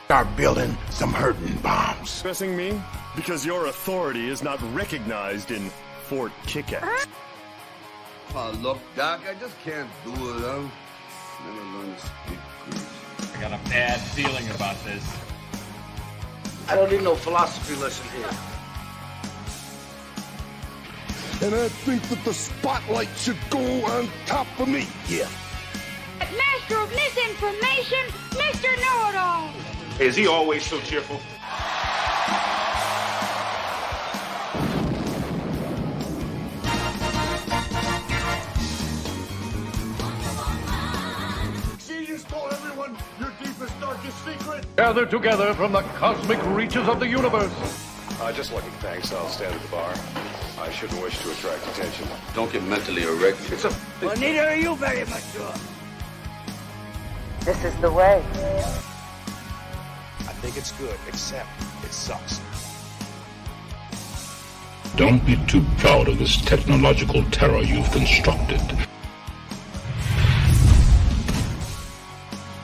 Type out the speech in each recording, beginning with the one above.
Start building some hurting bombs. Pressing me? Because your authority is not recognized in Fort Kickass. Oh, look, Doc, I just can't do it. I'll never learn to speak Greek. I got a bad feeling about this. I don't need no philosophy lesson here. And I think that the spotlight should go on top of me. Yeah. Master of misinformation, Mr. Know-It-All. Is he always so cheerful? See, you told everyone your deepest, darkest secret. Gathered together from the cosmic reaches of the universe. Just looking, thanks. I'll stand at the bar. I shouldn't wish to attract attention. Don't get mentally erect. It's a... Well, neither are you very mature. This is the way. I think it's good, except it sucks. Don't be too proud of this technological terror you've constructed.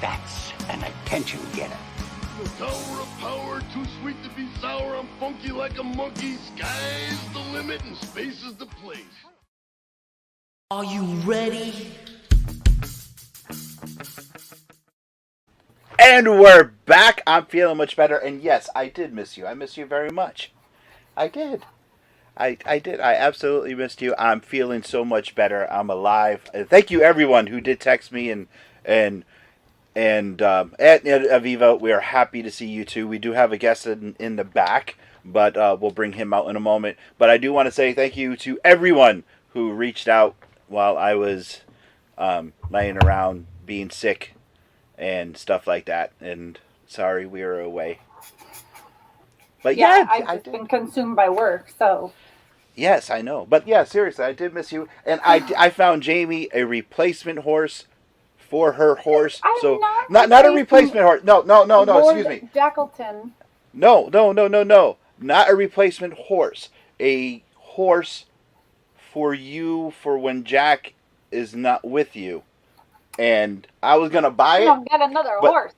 That's an attention getter. The tower of power, too sweet to be sour. I'm funky like a monkey. Sky's the limit and space is the place. Are you ready? And we're back. I'm feeling much better. And yes, I did miss you. I miss you very much. I did. I did. I absolutely missed you. I'm feeling so much better. I'm alive. And thank you, everyone who did text me and at Aviva. We are happy to see you too. We do have a guest in the back, but we'll bring him out in a moment. But I do want to say thank you to everyone who reached out while I was laying around being sick and stuff like that. And sorry we were away. But yeah, I've been consumed by work, so. Yes, I know. But yeah, seriously, I did miss you. And I found Jamie a replacement horse for her horse. So not a replacement horse. No, excuse me. Jackleton. No. Not a replacement horse. A horse for you for when Jack is not with you. And I was going to buy it. You'll get another horse.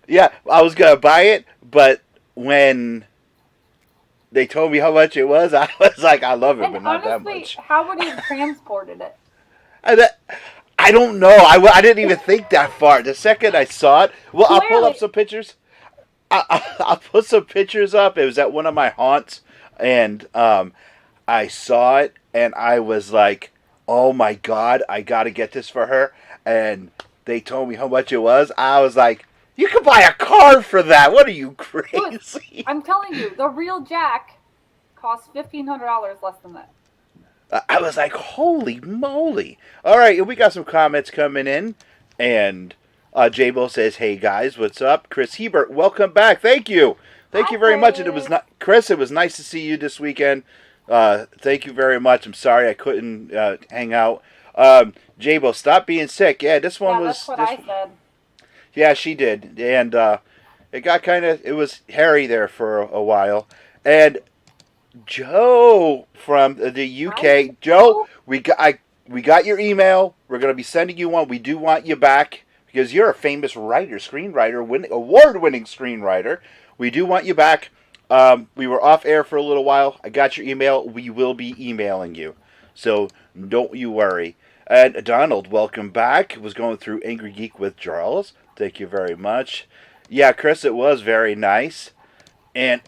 Yeah, I was going to buy it, but when they told me how much it was, I was like, I love it, but not that much. How would you have transported it? I don't know. I didn't even think that far. The second I saw it, well, I'll pull up some pictures. I'll put some pictures up. It was at one of my haunts, and I saw it, and I was like, oh my God, I got to get this for her. And they told me how much it was. I was like, you could buy a car for that. What are you, crazy? Dude, I'm telling you, the real Jack costs $1,500 less than that. I was like, holy moly. All right, we got some comments coming in. And J-Bo says, hey guys, what's up? Chris Hebert, welcome back. Thank you. Thank you very much. And it was Chris, it was nice to see you this weekend. Thank you very much. I'm sorry I couldn't hang out. J-Bo, stop being sick. Yeah, this one was... that's what I said. Yeah, she did. And it got it was hairy there for a while. And Joe from the UK. Hi. Joe, we got your email. We're going to be sending you one. We do want you back because you're a famous writer, screenwriter, award-winning screenwriter. We do want you back. We were off air for a little while. I got your email. We will be emailing you. So don't you worry. And Donald, welcome back. Was going through Angry Geek with Charles. Thank you very much. Yeah, Chris, it was very nice. And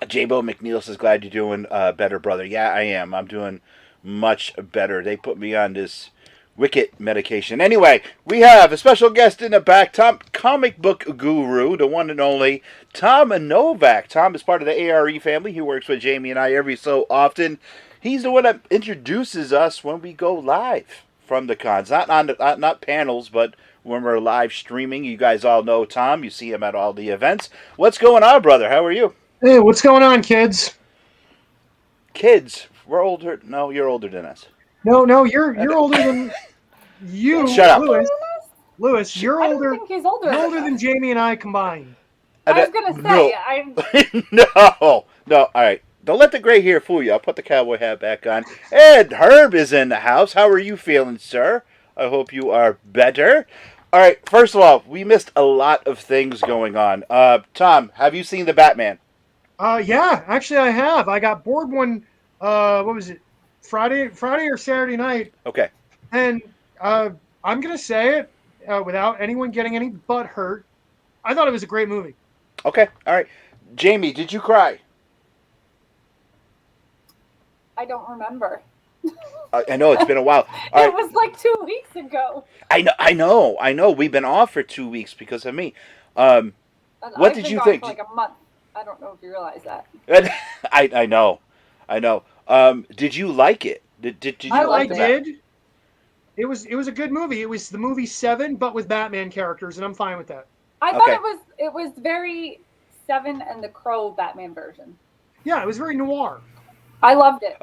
J-Bo McNeil says, glad you're doing better, brother. Yeah, I am. I'm doing much better. They put me on this wicked medication. Anyway, we have a special guest in the back, Tom, comic book guru, the one and only Tom Novak. Tom is part of the ARE family. He works with Jamie and I every so often. He's the one that introduces us when we go live from the cons. Not panels, but when we're live streaming. You guys all know Tom. You see him at all the events. What's going on, brother? How are you? Hey, what's going on, kids? Kids? We're older. No, you're older than us. No, you're older than you. Shut up. Lewis, you're older. I don't think he's older. You're older than Jamie and I combined. I was gonna say, no. All right. Don't let the gray hair fool you. I'll put the cowboy hat back on. And Herb is in the house. How are you feeling, sir? I hope you are better. All right. First of all, we missed a lot of things going on. Tom, have you seen the Batman? Yeah, actually I have. I got bored one. What was it? Friday or Saturday night. Okay. And I'm gonna say it without anyone getting any butt hurt. I thought it was a great movie. Okay. All right. Jamie, did you cry? I don't remember. I know, it's been a while. It was like 2 weeks ago. I know. We've been off for 2 weeks because of me. What did you think? For like a month. I don't know if you realize that. I know. Did you like it? Did you like it? I did. It was a good movie. It was the movie Seven, but with Batman characters, and I'm fine with that. I thought it was very Seven and the Crow Batman version. Yeah, it was very noir. I loved it.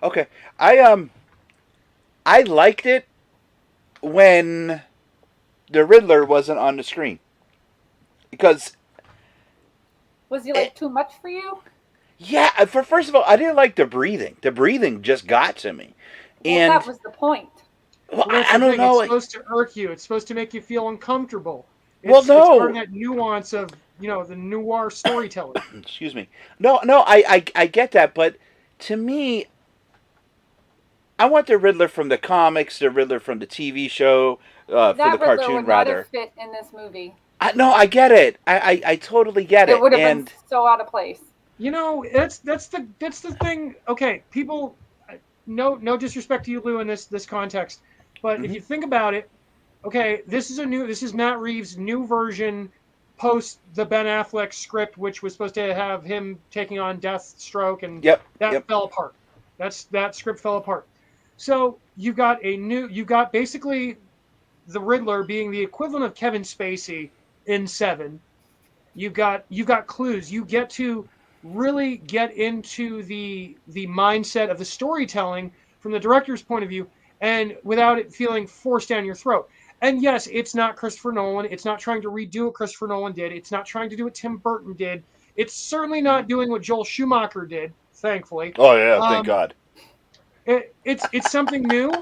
Okay. I liked it when the Riddler wasn't on the screen. Because... Was he like too much for you? Yeah, first of all, I didn't like the breathing. The breathing just got to me. And that was the point. Well, I don't know. It's supposed to irk you. It's supposed to make you feel uncomfortable. No. It's part of that nuance of, the noir storytelling. Excuse me. No, I get that, but to me, I want the Riddler from the comics, the Riddler from the TV show, for the cartoon, would rather. Not have fit in this movie. I get it. I totally get it. It would have been so out of place. That's the thing. Okay, people. No disrespect to you, Lou, in this context, but if you think about it, okay, this is Matt Reeves' new version post the Ben Affleck script, which was supposed to have him taking on Deathstroke, and that fell apart. That script fell apart. So you got basically the Riddler being the equivalent of Kevin Spacey in Seven. You've got clues. You get to really get into the mindset of the storytelling from the director's point of view, and without it feeling forced down your throat. And yes, it's not Christopher Nolan. It's not trying to redo what Christopher Nolan did. It's not trying to do what Tim Burton did. It's certainly not doing what Joel Schumacher did, thankfully. Oh yeah, thank God. It's something new,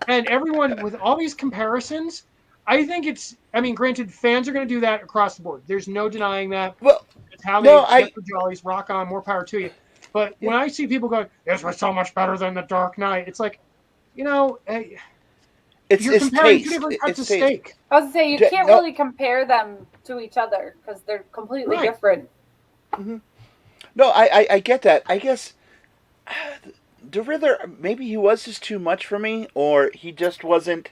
and everyone with all these comparisons, I think granted, fans are going to do that across the board. There's no denying that. Well, it's how they get the jollies, rock on, more power to you. But when I see people going, this was so much better than The Dark Knight, it's like, you're comparing two different cuts of steak. I was going to say, you can't really compare them to each other because they're completely different. Mm-hmm. No, I get that. I guess the Riddler, maybe he was just too much for me, or he just wasn't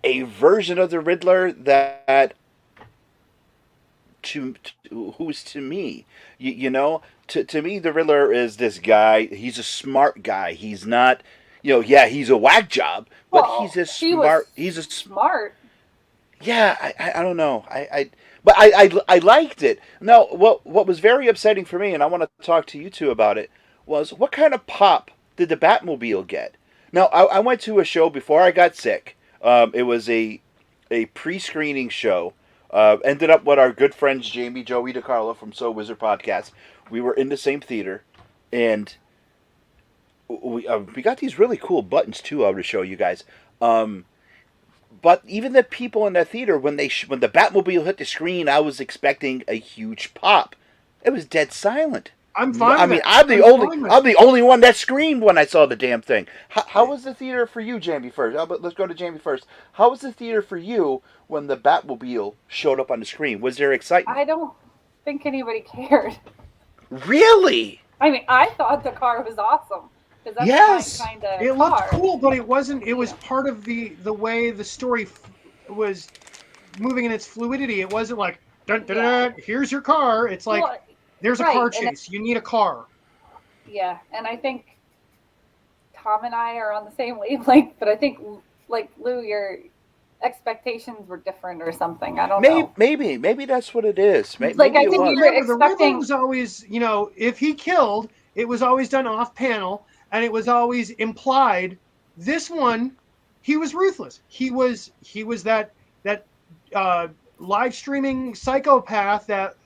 a version of the Riddler that who's to me. To me, the Riddler is this guy. He's a smart guy. He's not... he's a whack job, but he's a smart. He's a smart. Yeah, I don't know. But I liked it. Now, what was very upsetting for me, and I want to talk to you two about it, was what kind of pop did the Batmobile get? Now, I went to a show before I got sick. It was a pre-screening show. Ended up with our good friends Jamie, Joey DiCarlo from So Wizard Podcast. We were in the same theater, and we got these really cool buttons too. I would show you guys. But even the people in that theater, when the Batmobile hit the screen, I was expecting a huge pop. It was dead silent. I'm fine. I mean, I'm the only one that screamed when I saw the damn thing. How was the theater for you, Jamie? First, let's go to Jamie first. How was the theater for you when the Batmobile showed up on the screen? Was there excitement? I don't think anybody cared. Really? I mean, I thought the car was awesome. Yes, it looked cool, but it wasn't. It was part of the way the story was moving in its fluidity. It wasn't like, dun, dun, dun, here's your car. It's like, there's a car chase. You need a car. Yeah, and I think Tom and I are on the same wavelength, but I think, like Lou, your expectations were different or something. I don't know. Maybe that's what it is. Maybe I think it was. you were The Riddler expecting. was always, if he killed, it was always done off panel, and it was always implied. This one, he was ruthless. He was that live streaming psychopath that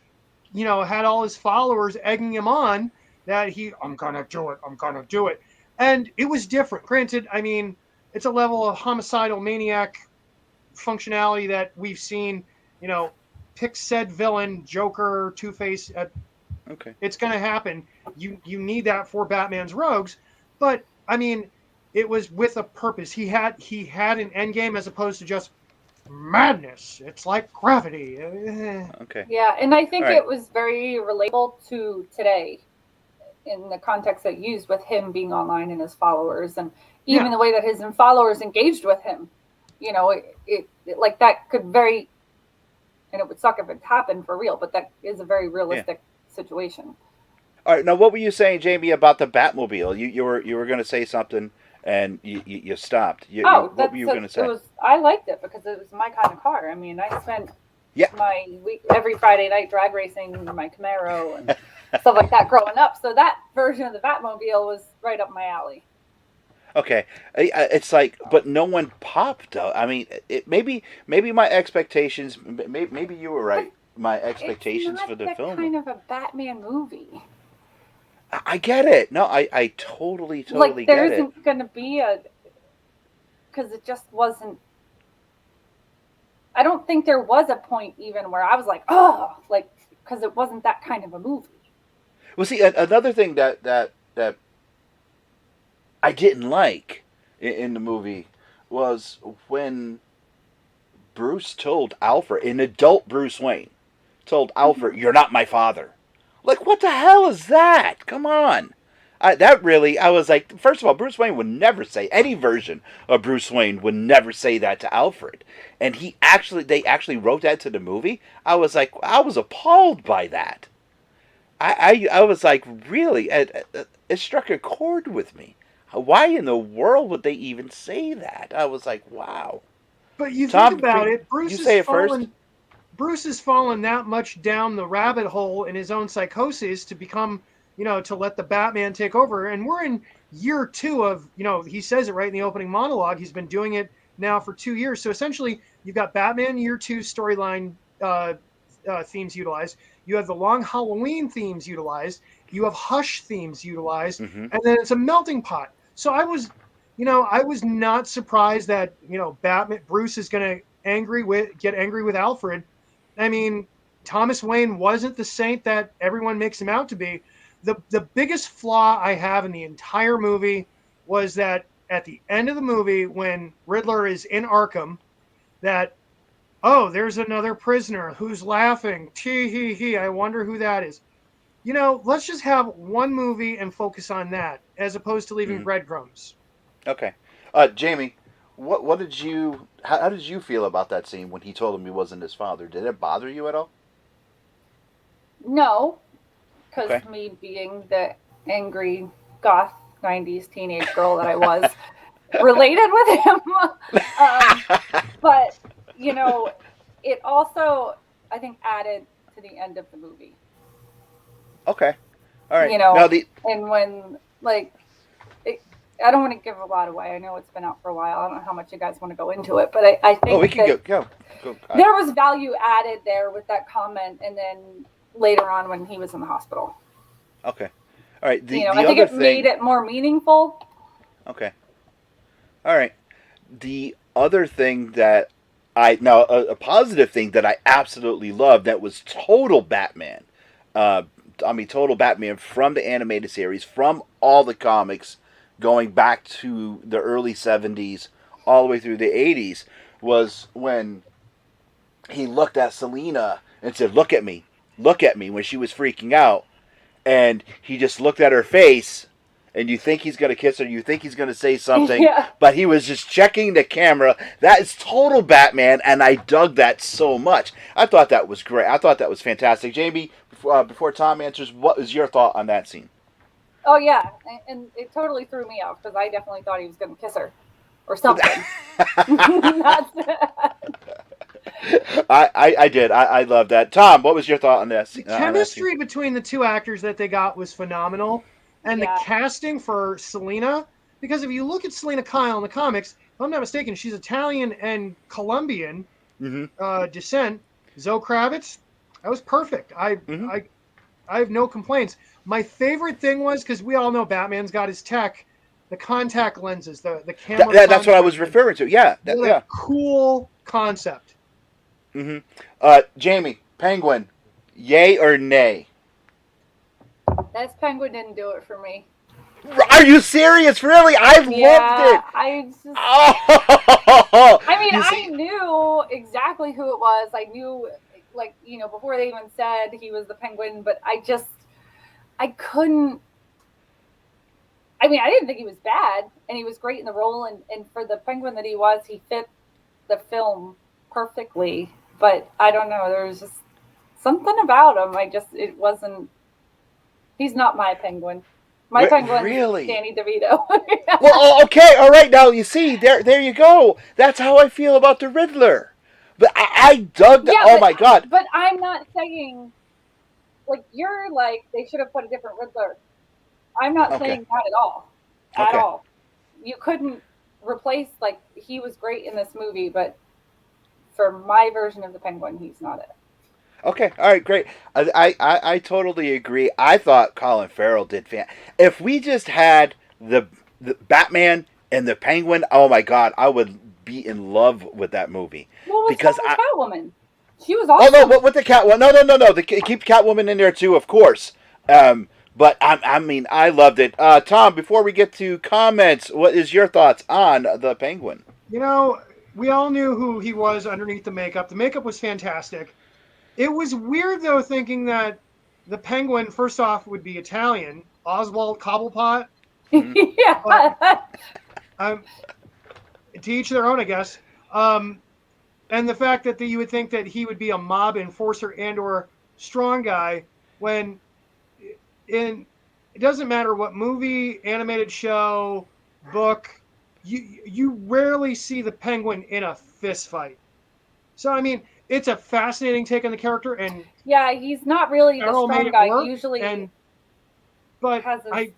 had all his followers egging him on. That I'm gonna do it, and it was different. Granted, I mean, it's a level of homicidal maniac functionality that we've seen. Pick said villain, Joker, Two-Face. Okay, it's gonna happen. You need that for Batman's rogues, but I mean, it was with a purpose. He had an end game as opposed to just madness. It's like gravity. Okay. Yeah, and I think it was very relatable to today in the context that used with him being online and his followers, and even the way that his followers engaged with him. It like that could and it would suck if it happened for real, but that is a very realistic situation. All right, now what were you saying, Jamie, about the Batmobile? You were going to say something and you stopped. What were you going to say? I liked it because it was my kind of car. I mean, I spent my week every Friday night drag racing my Camaro and stuff like that growing up. So that version of the Batmobile was right up my alley. Okay, it's like, but no one popped though. I mean, maybe my expectations. Maybe you were right. My expectations for the film. It's kind of a Batman movie. I get it. No, I totally get it. Like there isn't going to be because it just wasn't. I don't think there was a point even where I was like, because it wasn't that kind of a movie. Well, see, another thing that I didn't like in the movie was when Bruce told Alfred, an adult Bruce Wayne, told Alfred, "You're not my father." Like, what the hell is that? Come on. I was like, first of all, Bruce Wayne would never say, any version of Bruce Wayne would never say that to Alfred. And they actually wrote that to the movie. I was like, I was appalled by that. I was like, really? It struck a chord with me. Why in the world would they even say that? I was like, wow. But you think about it, Bruce has fallen that much down the rabbit hole in his own psychosis to become, to let the Batman take over. And we're in year 2 of, he says it right in the opening monologue. He's been doing it now for 2 years. So essentially, you've got Batman year 2 storyline themes utilized. You have the Long Halloween themes utilized. You have Hush themes utilized. Mm-hmm. And then it's a melting pot. So I was not surprised that, Bruce is going to get angry with Alfred. I mean, Thomas Wayne wasn't the saint that everyone makes him out to be. The biggest flaw I have in the entire movie was that at the end of the movie, when Riddler is in Arkham, that, there's another prisoner who's laughing. Tee hee hee. I wonder who that is. Let's just have one movie and focus on that, as opposed to leaving breadcrumbs. Okay, Jamie, how did you feel about that scene when he told him he wasn't his father? Did it bother you at all? No, because me being the angry goth 90s teenage girl that I was, related with him. But it also, I think, added to the end of the movie. Okay. All right. And when, I don't want to give a lot away. I know it's been out for a while. I don't know how much you guys want to go into it, but I think we can go. There was value added there with that comment, and then later on when he was in the hospital. Okay. All right. I think it made it more meaningful. Okay. All right. The other thing that a positive thing that I absolutely loved that was total Batman. Total Batman from the animated series, from all the comics, going back to the early 70s, all the way through the 80s, was when he looked at Selina and said, look at me, when she was freaking out. And he just looked at her face, and you think he's going to kiss her, you think he's going to say something, but he was just checking the camera. That is total Batman, and I dug that so much. I thought that was great. I thought that was fantastic. Jamie, before Tom answers, what was your thought on that scene? Oh yeah, and it totally threw me off because I definitely thought he was going to kiss her or something. I did. I love that. Tom, what was your thought on this? The chemistry between the two actors that they got was phenomenal, and the casting for Selena. Because if you look at Selena Kyle in the comics, if I'm not mistaken, she's Italian and Colombian descent. Zoe Kravitz, that was perfect. I have no complaints. My favorite thing was, because we all know Batman's got his tech, the contact lenses, the camera. That's what I was referring to. Yeah, cool concept. Jamie, Penguin, yay or nay? This Penguin didn't do it for me. Are you serious? Really? I loved it. I knew exactly who it was. I knew, before they even said he was the Penguin, but I couldn't. I didn't think he was bad, and he was great in the role, and for the Penguin that he was, he fit the film perfectly. But I don't know, there was just something about him. It wasn't. He's not my Penguin. My Penguin, really? Danny DeVito. Well, okay, all right. Now you see, there you go. That's how I feel about the Riddler. But I dug. My God! But I'm not saying you're they should have put a different Riddler. I'm not saying that at all. At all. You couldn't replace he was great in this movie, but for my version of the Penguin, he's not it. Okay, all right, great. I totally agree. I thought Colin Farrell did If we just had the Batman and the Penguin, oh my God, I would be in love with that movie. Well, because Catwoman, she was awesome. Oh no, with the Catwoman, no. Keep Catwoman in there too, of course. But I loved it. Tom, before we get to comments, what is your thoughts on the Penguin? We all knew who he was underneath the makeup. The makeup was fantastic. It was weird, though, thinking that the Penguin, first off, would be Italian. Oswald Cobblepot. Yeah. To each their own, I guess. And the fact that you would think that he would be a mob enforcer and or strong guy when it doesn't matter what movie, animated show, book, you rarely see the Penguin in a fist fight. So, it's a fascinating take on the character, and he's not really the strong guy. Usually, but at the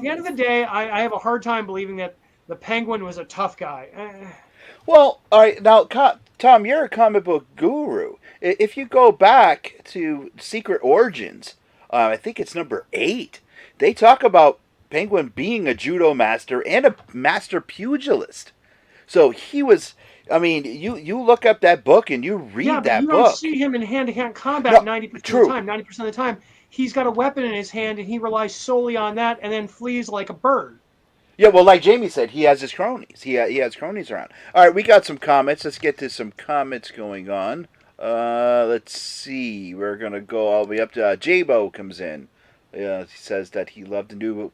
end of the day, I have a hard time believing that the Penguin was a tough guy. Well, all right, now Tom, you're a comic book guru. If you go back to Secret Origins, I think it's number 8. They talk about Penguin being a judo master and a master pugilist. So he was. You look up that book and you read that book. You don't see him in hand-to-hand combat 90% of the time. 90% of the time, he's got a weapon in his hand and he relies solely on that and then flees like a bird. Yeah, well, like Jamie said, he has his cronies. He has cronies around. All right, we got some comments. Let's get to some comments going on. Let's see. We're going to go all the way up to J-Bo comes in. He says that he loved the new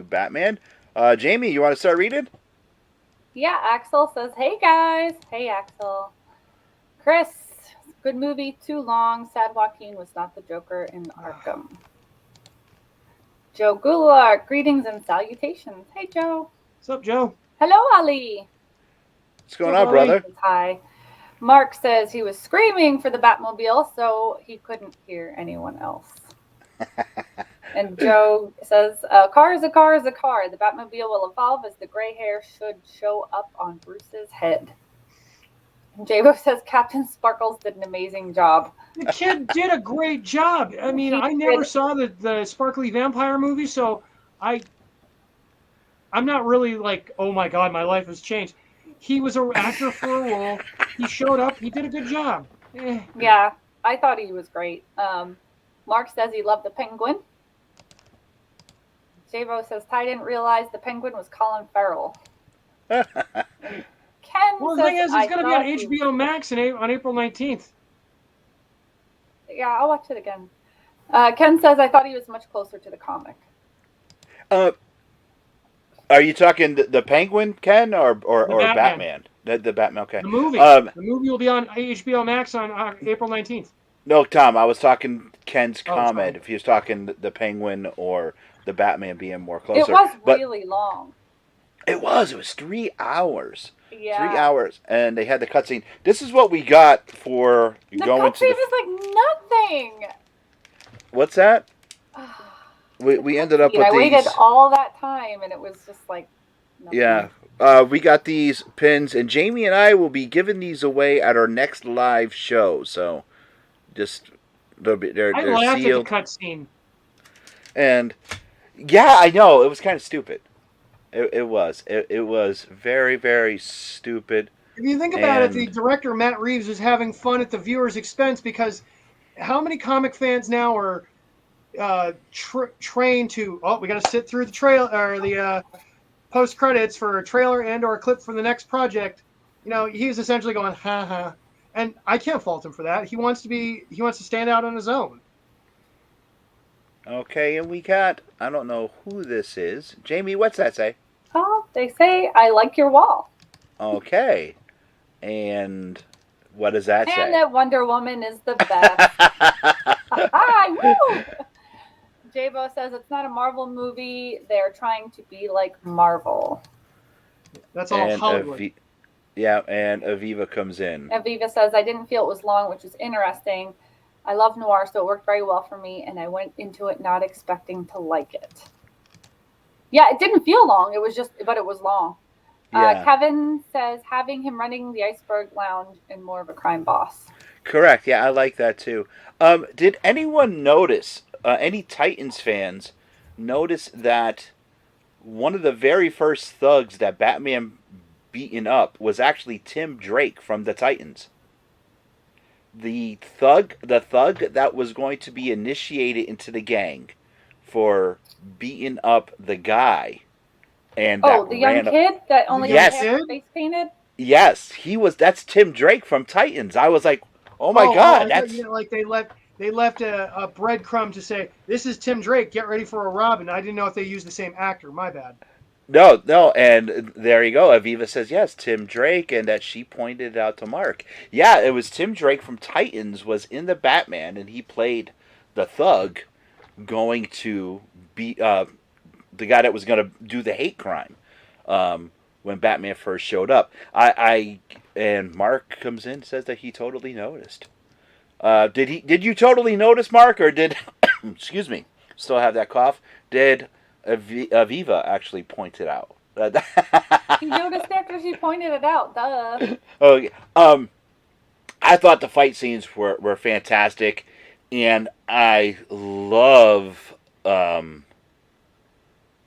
Batman. Jamie, you want to start reading? Yeah, Axel says, hey guys. Hey, Axel. Chris, good movie, too long. Sad Joaquin was not the Joker in Arkham. Joe Goulart, greetings and salutations. Hey, Joe. What's up, Joe? Hello, Ali. What's going on, brother? Hi. Mark says he was screaming for the Batmobile, so he couldn't hear anyone else. And Joe says, a car is a car is a car. The Batmobile will evolve as the gray hair should show up on Bruce's head. And J-Bo says, Captain Sparkles did an amazing job. The kid did a great job. I never saw the Sparkly Vampire movie, so I'm not really oh my God, my life has changed. He was an actor for a role. He showed up. He did a good job. Yeah, I thought he was great. Mark says he loved the Penguin. J-Bo says, Ty didn't realize the Penguin was Colin Farrell. Ken the thing is, it's going to be on HBO Max on April 19th. Yeah, I'll watch it again. Ken says, I thought he was much closer to the comic. Are you talking the Penguin, Ken, or Batman? The Batman, okay. The movie. The movie will be on HBO Max on April 19th. No, Tom, I was talking Ken's comment. Sorry. If he was talking the Penguin or the Batman being more closer. It was really long. It was 3 hours. Yeah. 3 hours. And they had the cutscene. This is what we got for going to the... cutscene is like nothing. What's that? We ended up with I these... waited all that time, and it was just like... nothing. Yeah. We got these pins, and Jamie and I will be giving these away at our next live show. So, just... They're I laughed sealed. at the cutscene. And, yeah, I know. It was kind of stupid. It was. It was very, very stupid. If you think about it, the director, Matt Reeves, is having fun at the viewer's expense because how many comic fans now are trained to, we got to sit through the trailer or the post credits for a trailer and or a clip for the next project. You know, he's essentially going, ha ha. And I can't fault him for that. He wants to stand out on his own. Okay, and we got, I don't know who this is. Jamie, what's that say? Oh, they say, I like your wall. Okay. And what does that say? And that Wonder Woman is the best. Hi, woo! J-Bo says it's not a Marvel movie. They're trying to be like Marvel. That's all Hollywood. Yeah, and Aviva comes in. Aviva says, I didn't feel it was long, which is interesting. I love noir, so it worked very well for me, and I went into it not expecting to like it. Yeah, it didn't feel long. It was but it was long. Yeah. Kevin says, having him running the Iceberg Lounge and more of a crime boss. Correct. Yeah, I like that too. Did anyone notice, any Titans fans, notice that one of the very first thugs that Batman beaten up was actually Tim Drake from the Titans? The thug that was going to be initiated into the gang for beating up the guy, and the young kid that only had his face painted. Yes, that's Tim Drake from Titans. I was like, oh my god, that's like they left a breadcrumb to say this is Tim Drake. Get ready for a Robin. I didn't know if they used the same actor. My bad. No, and there you go. Aviva says, yes, Tim Drake, and that she pointed it out to Mark. Yeah, it was Tim Drake from Titans was in the Batman, and he played the thug going to be the guy that was going to do the hate crime when Batman first showed up. And Mark comes in and says that he totally noticed. Did you totally notice, Mark, or did, excuse me, still have that cough, did Aviva actually point it out? He noticed after she pointed it out. Duh. Okay. I thought the fight scenes were fantastic, and I love the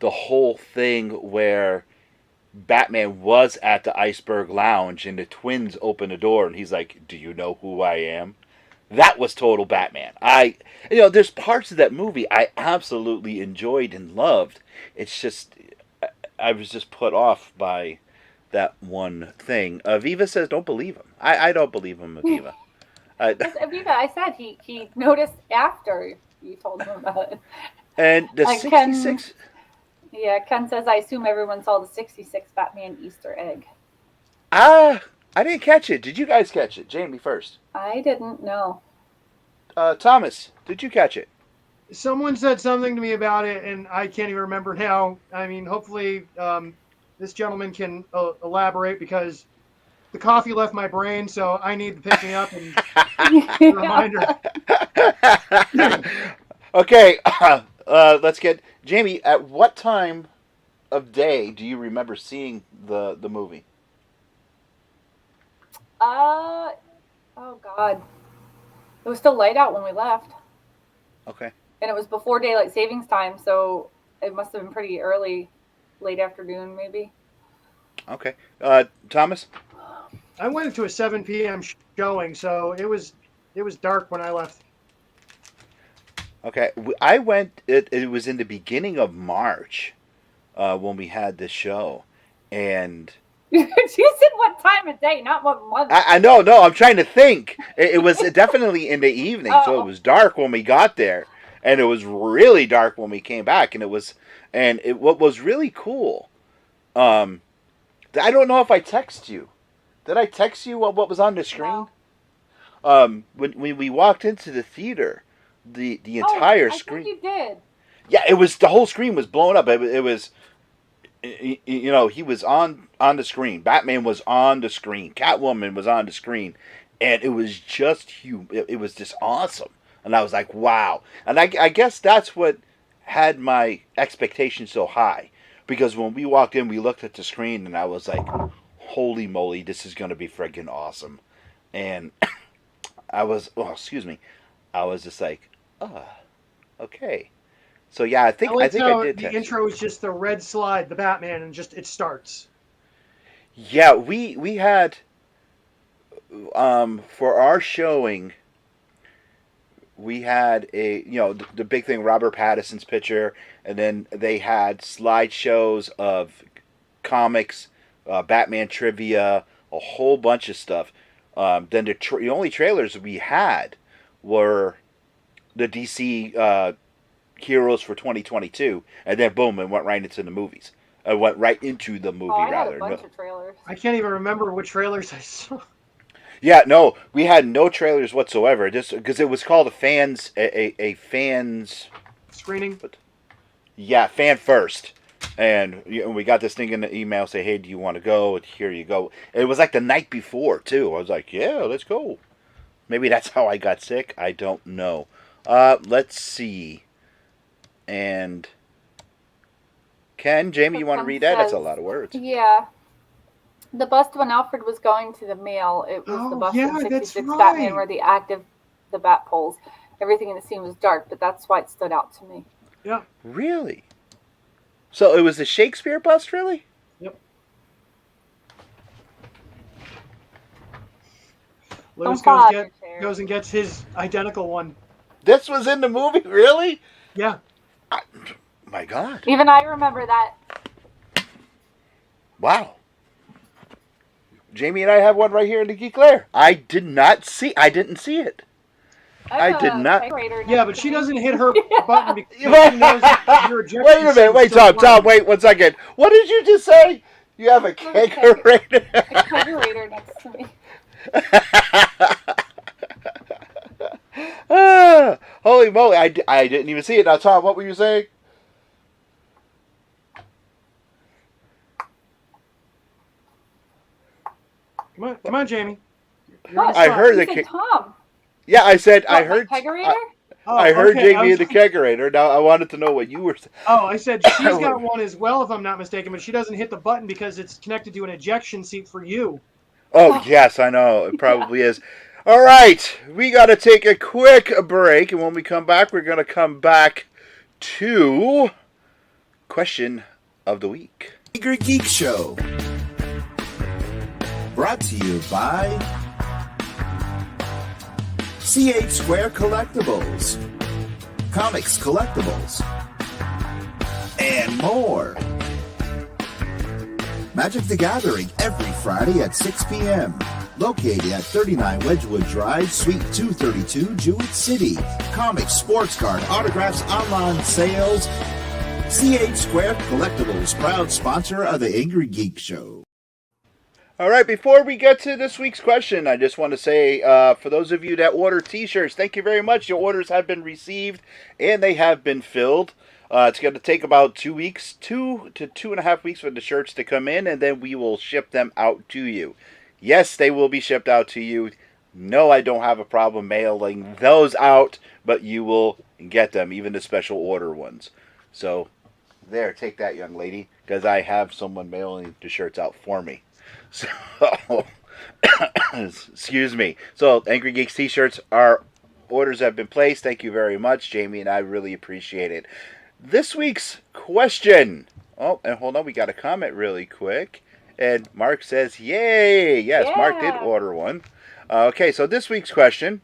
whole thing where Batman was at the Iceberg Lounge and the twins open the door and he's like, "Do you know who I am?" That was total Batman. There's parts of that movie I absolutely enjoyed and loved. It's just, I was just put off by that one thing. Aviva says, don't believe him. I don't believe him, Aviva. Aviva, I said he noticed after you told him about it. And the 66... Ken says, I assume everyone saw the 66 Batman Easter egg. I didn't catch it. Did you guys catch it? Jamie first. I didn't know. Thomas, did you catch it? Someone said something to me about it, and I can't even remember now. I mean, hopefully this gentleman can elaborate because the coffee left my brain, so I need to pick me up and a reminder. Okay, let's get... Jamie, at what time of day do you remember seeing the movie? Oh God. It was still light out when we left. Okay. And it was before daylight savings time, so it must have been pretty early, late afternoon maybe. Okay. Thomas? I went to a 7 p.m. showing, so it was dark when I left. Okay. I went, it was in the beginning of March when we had this show, and... You said what time of day, not what month. I know, I'm trying to think. It was definitely in the evening, so it was dark when we got there, and it was really dark when we came back, what was really cool, I don't know if I texted you. Did I text you what was on the screen? when we walked into the theater, the entire screen. I think you did. Yeah, it was, the whole screen was blown up. It was, you know, he was on the screen. Batman was on the screen. Catwoman was on the screen, and it was just huge. It was just awesome, and I was like, wow. And I guess that's what had my expectations so high, because when we walked in, we looked at the screen, and I was like, holy moly, this is going to be friggin' awesome. And I was, I was just like, oh, okay. So yeah, I think I did. The intro is just the red slide, the Batman, and just it starts. Yeah, we had for our showing, we had the big thing, Robert Pattinson's picture, and then they had slideshows of comics, Batman trivia, a whole bunch of stuff. Then the only trailers we had were the DC Heroes for 2022, and then boom, it went right into the movies. It went right into the movie, I rather. had a bunch of trailers. I can't even remember what trailers I saw. Yeah, no, we had no trailers whatsoever. Just because it was called a fans screening. Yeah, fan first. And we got this thing in the email, say, hey, do you want to go? And here you go. It was like the night before, too. I was like, yeah, let's go. Maybe that's how I got sick. I don't know. Let's see. And Ken, Jamie, you want to read that? That's a lot of words. Yeah. The bust when Alfred was going to the mail, it was the bust in 66 Batman where the bat poles. Everything in the scene was dark, but that's why it stood out to me. Yeah. Really? So it was the Shakespeare bust, really? Yep. Lewis goes and gets his identical one. This was in the movie, really? Yeah. My God. Even I remember that. Wow. Jamie and I have one right here in the Geek Lair. I didn't see it. I did not. Yeah, but she doesn't hit her button because she knows your ejection. Wait a minute. Wait, Tom, wait 1 second. What did you just say? You have a kegerator? A kegerator next to me. Holy moly, I didn't even see it. Now, Tom, what were you saying? Come on, Jamie. I heard the Tom. Yeah, I said I heard. Kegerator? I heard Jamie in the kegerator. Now I wanted to know what you were saying. Oh, I said she's got one as well, if I'm not mistaken, but she doesn't hit the button because it's connected to an ejection seat for you. Oh, yes, I know. It probably is. All right, we got to take a quick break, and when we come back, we're going to come back to Question of the Week. Angrygeeks Show. Brought to you by CH Square Collectibles, Comics Collectibles, and more. Magic the Gathering every Friday at 6 p.m. Located at 39 Wedgwood Drive, Suite 232, Jewett City. Comics, sports card, autographs, online sales. CH Square Collectibles, proud sponsor of the Angrygeeks Show. All right, before we get to this week's question, I just want to say, for those of you that order t-shirts, thank you very much. Your orders have been received, and they have been filled. It's going to take about 2 weeks, 2 to 2.5 weeks for the shirts to come in, and then we will ship them out to you. Yes, they will be shipped out to you. No, I don't have a problem mailing those out, but you will get them, even the special order ones. So, there, take that, young lady, because I have someone mailing the shirts out for me. So, excuse me. So, Angry Geeks t-shirts, our orders have been placed. Thank you very much, Jamie, and I really appreciate it. This week's question. Oh, and hold on, we got a comment really quick. And Mark says, yay! Yes, yeah. Mark did order one. Okay, so this week's question.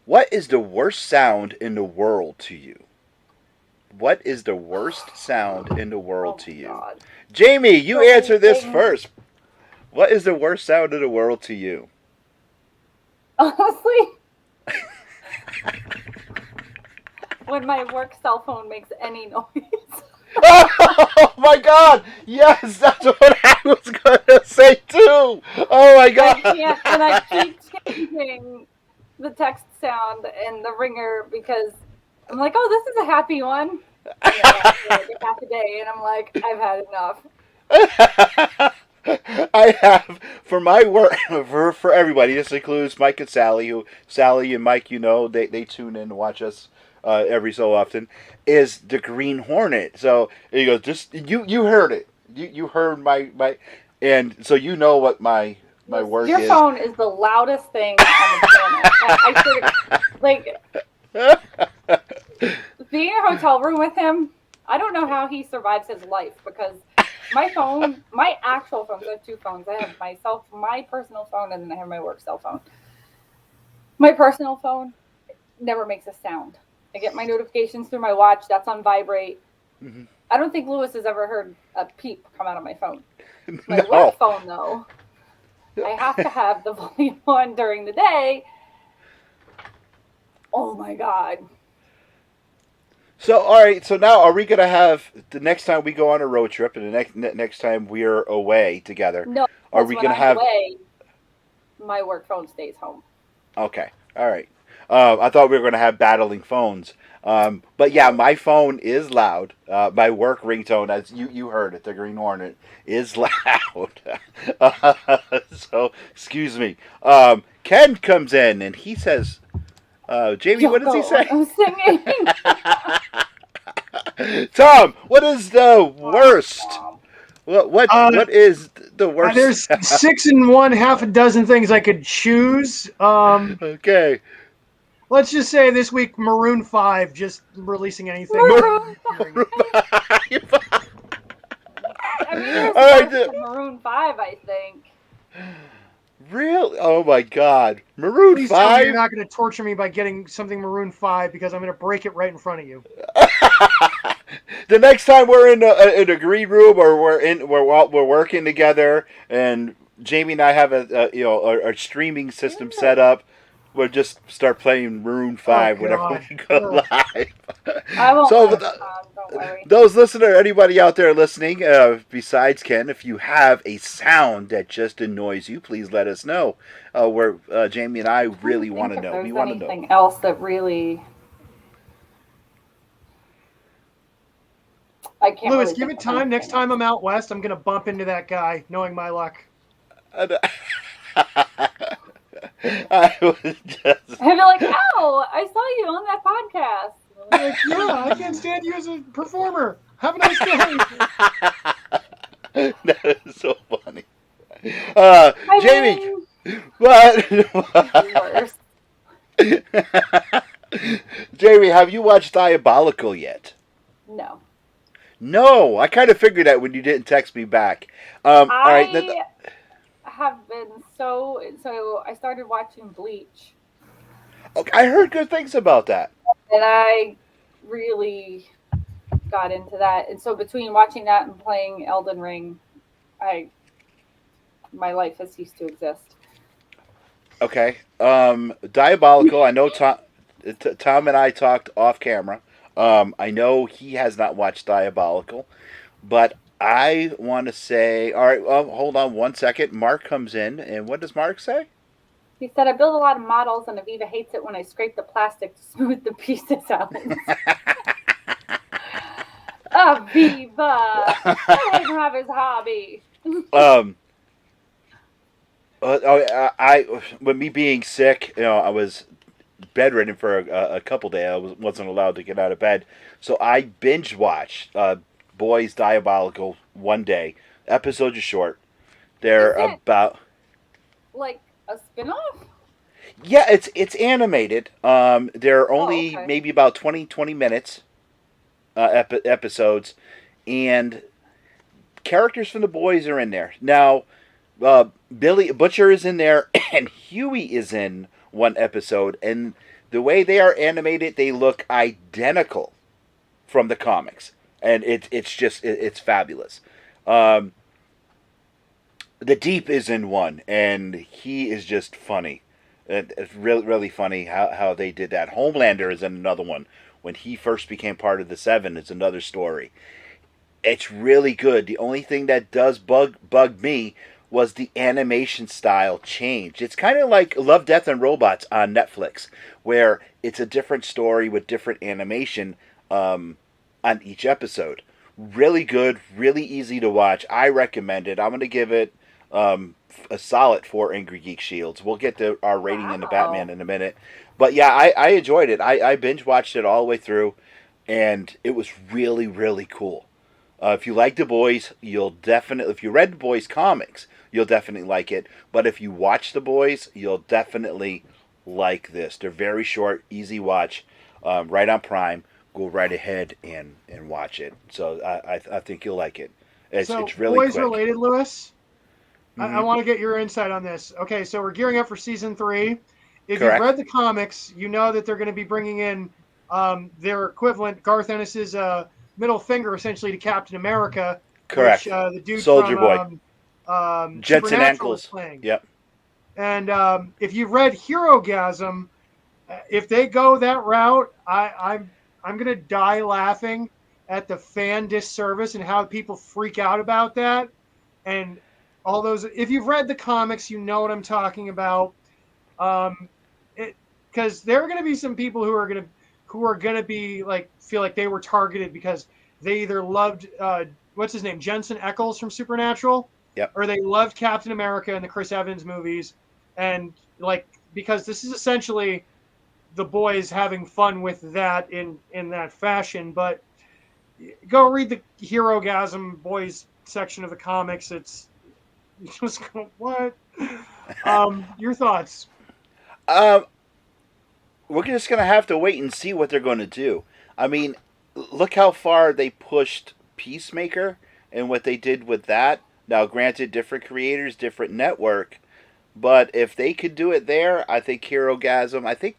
What is the worst sound in the world to you? What is the worst sound in the world to you? God. Jamie, you answer this first. What is the worst sound in the world to you? Honestly, when my work cell phone makes any noise. Oh my God! Yes, that's what I was gonna say too. Oh my God! And I keep changing the text sound and the ringer because I'm like, oh, this is a happy one. And like half a day, and I'm like, I've had enough. I have for my work for everybody. This includes Mike and Sally. Sally and Mike, they tune in and watch us every so often. Is the Green Hornet? So he goes, just you heard it. You heard my and so what my work Your is. Your phone is the loudest thing on the planet. Being in a hotel room with him, I don't know how he survives his life because my actual phone, I have two phones. I have my personal phone, and then I have my work cell phone. My personal phone never makes a sound. I get my notifications through my watch. That's on vibrate. Mm-hmm. I don't think Lewis has ever heard a peep come out of my phone. My work phone, though, I have to have the volume on during the day. Oh, my God. So, all right. So now, are we going to have the next time we go on a road trip, and the next time we are away together? No. Are we going to have? Away, my work phone stays home. Okay. All right. I thought we were going to have battling phones. But yeah, my phone is loud. My work ringtone, as you heard it, the Green Hornet, is loud. So, excuse me. Ken comes in and he says, Jamie, what does he say? I'm singing. Tom, what is the worst? What is the worst? There's 6 and 1/2 dozen things I could choose. Okay. Let's just say this week, Maroon 5 just releasing anything. Maroon 5. I mean, there's Maroon 5, I think. Really? Oh my God, Maroon Please 5! Tell me you're not going to torture me by getting something Maroon 5 because I'm going to break it right in front of you. The next time we're in a green room or we're working together, and Jamie and I have a streaming system set up, we'll just start playing Maroon 5 whenever we go live. I won't. Don't worry. Those listeners, anybody out there listening, besides Ken, if you have a sound that just annoys you, please let us know. Where Jamie and I really want to know. We want to know. Anything else that really? I can't. Lewis, give it time. Next time I'm out west, I'm going to bump into that guy, knowing my luck. I was just. I'd be like, "Oh, I saw you on that podcast." Like, yeah, I can't stand you as a performer. Have a nice day. That is so funny. Jamie, what? Jamie, have you watched Diabolical yet? No. No, I kind of figured that when you didn't text me back. All right. Have been so I started watching Bleach. Okay, I heard good things about that. And I really got into that. And so between watching that and playing Elden Ring, my life has ceased to exist. Okay. Diabolical, I know Tom and I talked off camera. I know he has not watched Diabolical, but I want to say, all right, hold on one second. Mark comes in, and what does Mark say? He said, I build a lot of models, and Aviva hates it when I scrape the plastic to smooth the pieces out. Aviva! I let him have his hobby. With me being sick, I was bedridden for a couple days. I wasn't allowed to get out of bed. So I binge watched Boys Diabolical one day. Episodes are short. They're about like a spin-off? Yeah, it's animated. They're only maybe about 20 minutes episodes, and characters from the boys are in there. Now, Billy Butcher is in there, and Huey is in one episode, and the way they are animated, they look identical from the comics, and it's fabulous. The Deep is in one, and he is just funny. It's really, really funny how they did that. Homelander is in another one. When he first became part of the Seven, it's another story. It's really good. The only thing that does bug me was the animation style changed. It's kind of like Love, Death, and Robots on Netflix, where it's a different story with different animation on each episode. Really good, really easy to watch. I recommend it. I'm going to give it a solid 4 Angry Geek Shields. We'll get to our rating into Batman in a minute. But yeah, I enjoyed it. I binge watched it all the way through, and it was really, really cool. If you like The Boys, you'll definitely, if you read The Boys comics, you'll definitely like it. But if you watch The Boys, you'll definitely like this. They're very short, easy watch, right on Prime. Go right ahead and watch it. So I think you'll like it. It's really Boys quick. related, Lewis. Mm-hmm. I want to get your insight on this. Okay, so we're gearing up for season 3. If Correct. you've read the comics, you know that they're going to be bringing in their equivalent, Garth Ennis's middle finger, essentially, to Captain America. Correct. Which, the dude Soldier from, Boy. Jensen Ackles is playing. Yep. And if you've read Herogasm, if they go that route, I'm going to die laughing at the fan disservice and how people freak out about that. And all those, if you've read the comics, you know what I'm talking about. Because there are going to be some people who are going to be like, feel like they were targeted because they either loved, what's his name? Jensen Ackles from Supernatural. Yep. Or they loved Captain America and the Chris Evans movies. And like, because this is essentially The Boys having fun with that in that fashion. But go read the Herogasm Boys section of the comics. It's just what? Your thoughts? We're just going to have to wait and see what they're going to do. I mean, look how far they pushed Peacemaker and what they did with that. Now, granted, different creators, different network. But if they could do it there, I think Herogasm, I think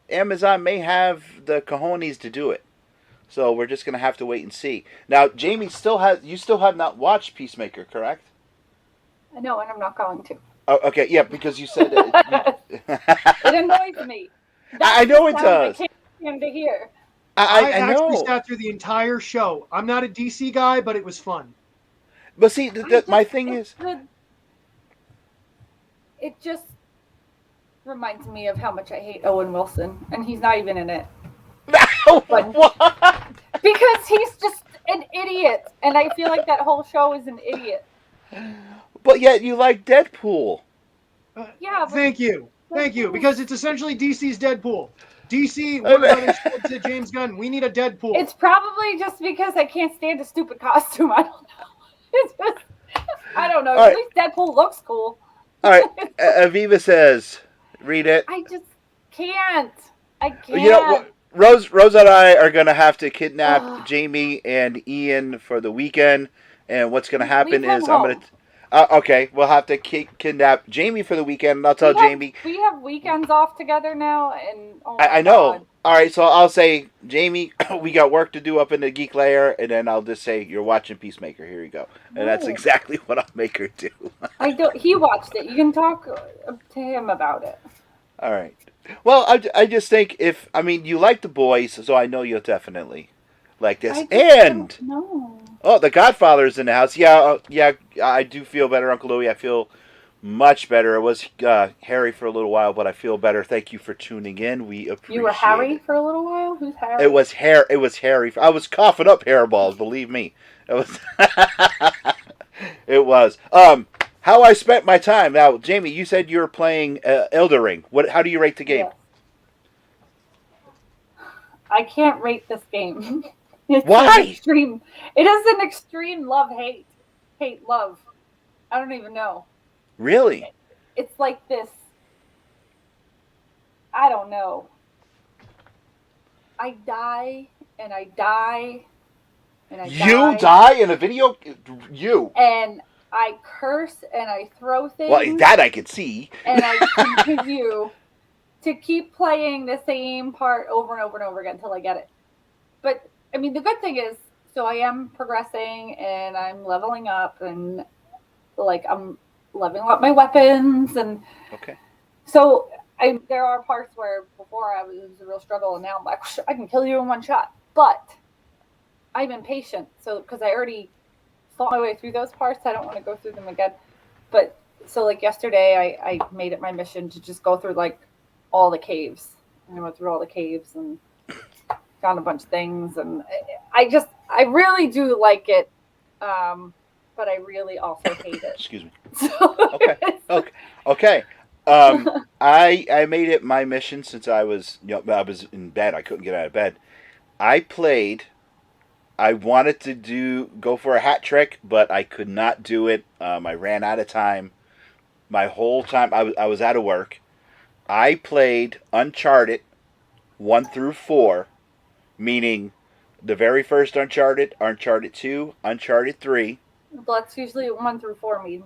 Amazon may have the cojones to do it. So we're just going to have to wait and see. Now, Jamie, you still have not watched Peacemaker, correct? No, and I'm not going to. Oh, okay, yeah, because you said it annoys me. I know it does. I can't stand to hear. I actually know. sat through the entire show. I'm not a DC guy, but it was fun. But see, my thing is... It just reminds me of how much I hate Owen Wilson, and he's not even in it. But, what? Because he's just an idiot, and I feel like that whole show is an idiot. But yet you like Deadpool. Yeah. Thank you. Because it's essentially DC's Deadpool. DC, Warner Brothers said to James Gunn, we need a Deadpool. It's probably just because I can't stand a stupid costume. I don't know. It's just, I don't know. All At right. least Deadpool looks cool. All right. Aviva says, read it. I just can't. I can't. You know what? Rose and I are going to have to kidnap Jamie and Ian for the weekend. And what's going to happen is I'm going to... okay, we'll have to kidnap Jamie for the weekend, and I'll tell Jamie... We have weekends off together now, and... Oh I know. God. All right, so I'll say, Jamie, we got work to do up in the Geek Lair, and then I'll just say, you're watching Peacemaker. Here you go. And that's exactly what I'll make her do. He watched it. You can talk to him about it. All right. Well, I just think you like The Boys, so I know you'll definitely like this. And... No. Oh, the Godfather's in the house. Yeah, I do feel better, Uncle Louie. I feel much better. It was Harry for a little while, but I feel better. Thank you for tuning in. We appreciate it. You were Harry for a little while? Who's Harry? It was Harry. I was coughing up hairballs, believe me. It was. It was. How I spent my time. Now, Jamie, you said you were playing Elden Ring. How do you rate the game? Yes. I can't rate this game. Why? It is an extreme love-hate. Hate-love. I don't even know. Really? It's like this. I don't know. I die, and I die, and I die. You die in a video? You. And I curse, and I throw things. Well, that I can see. And I continue to keep playing the same part over and over and over again until I get it. But... I mean, the good thing is, so I am progressing and I'm leveling up and I'm leveling up my weapons and okay. So there are parts where before it was a real struggle and now I'm like, I can kill you in one shot. But I'm impatient, so because I already fought my way through those parts, I don't want to go through them again. But so like yesterday, I made it my mission to just go through like all the caves. I went through all the caves and found a bunch of things, and I really do like it, but I really also hate it. Excuse me. Okay. I made it my mission since I was in bed. I couldn't get out of bed. I wanted to go for a hat trick, but I could not do it. I ran out of time. My whole time I was out of work. I played Uncharted 1 through 4, meaning the very first Uncharted, Uncharted 2, Uncharted 3. Well, that's usually 1 through 4 means.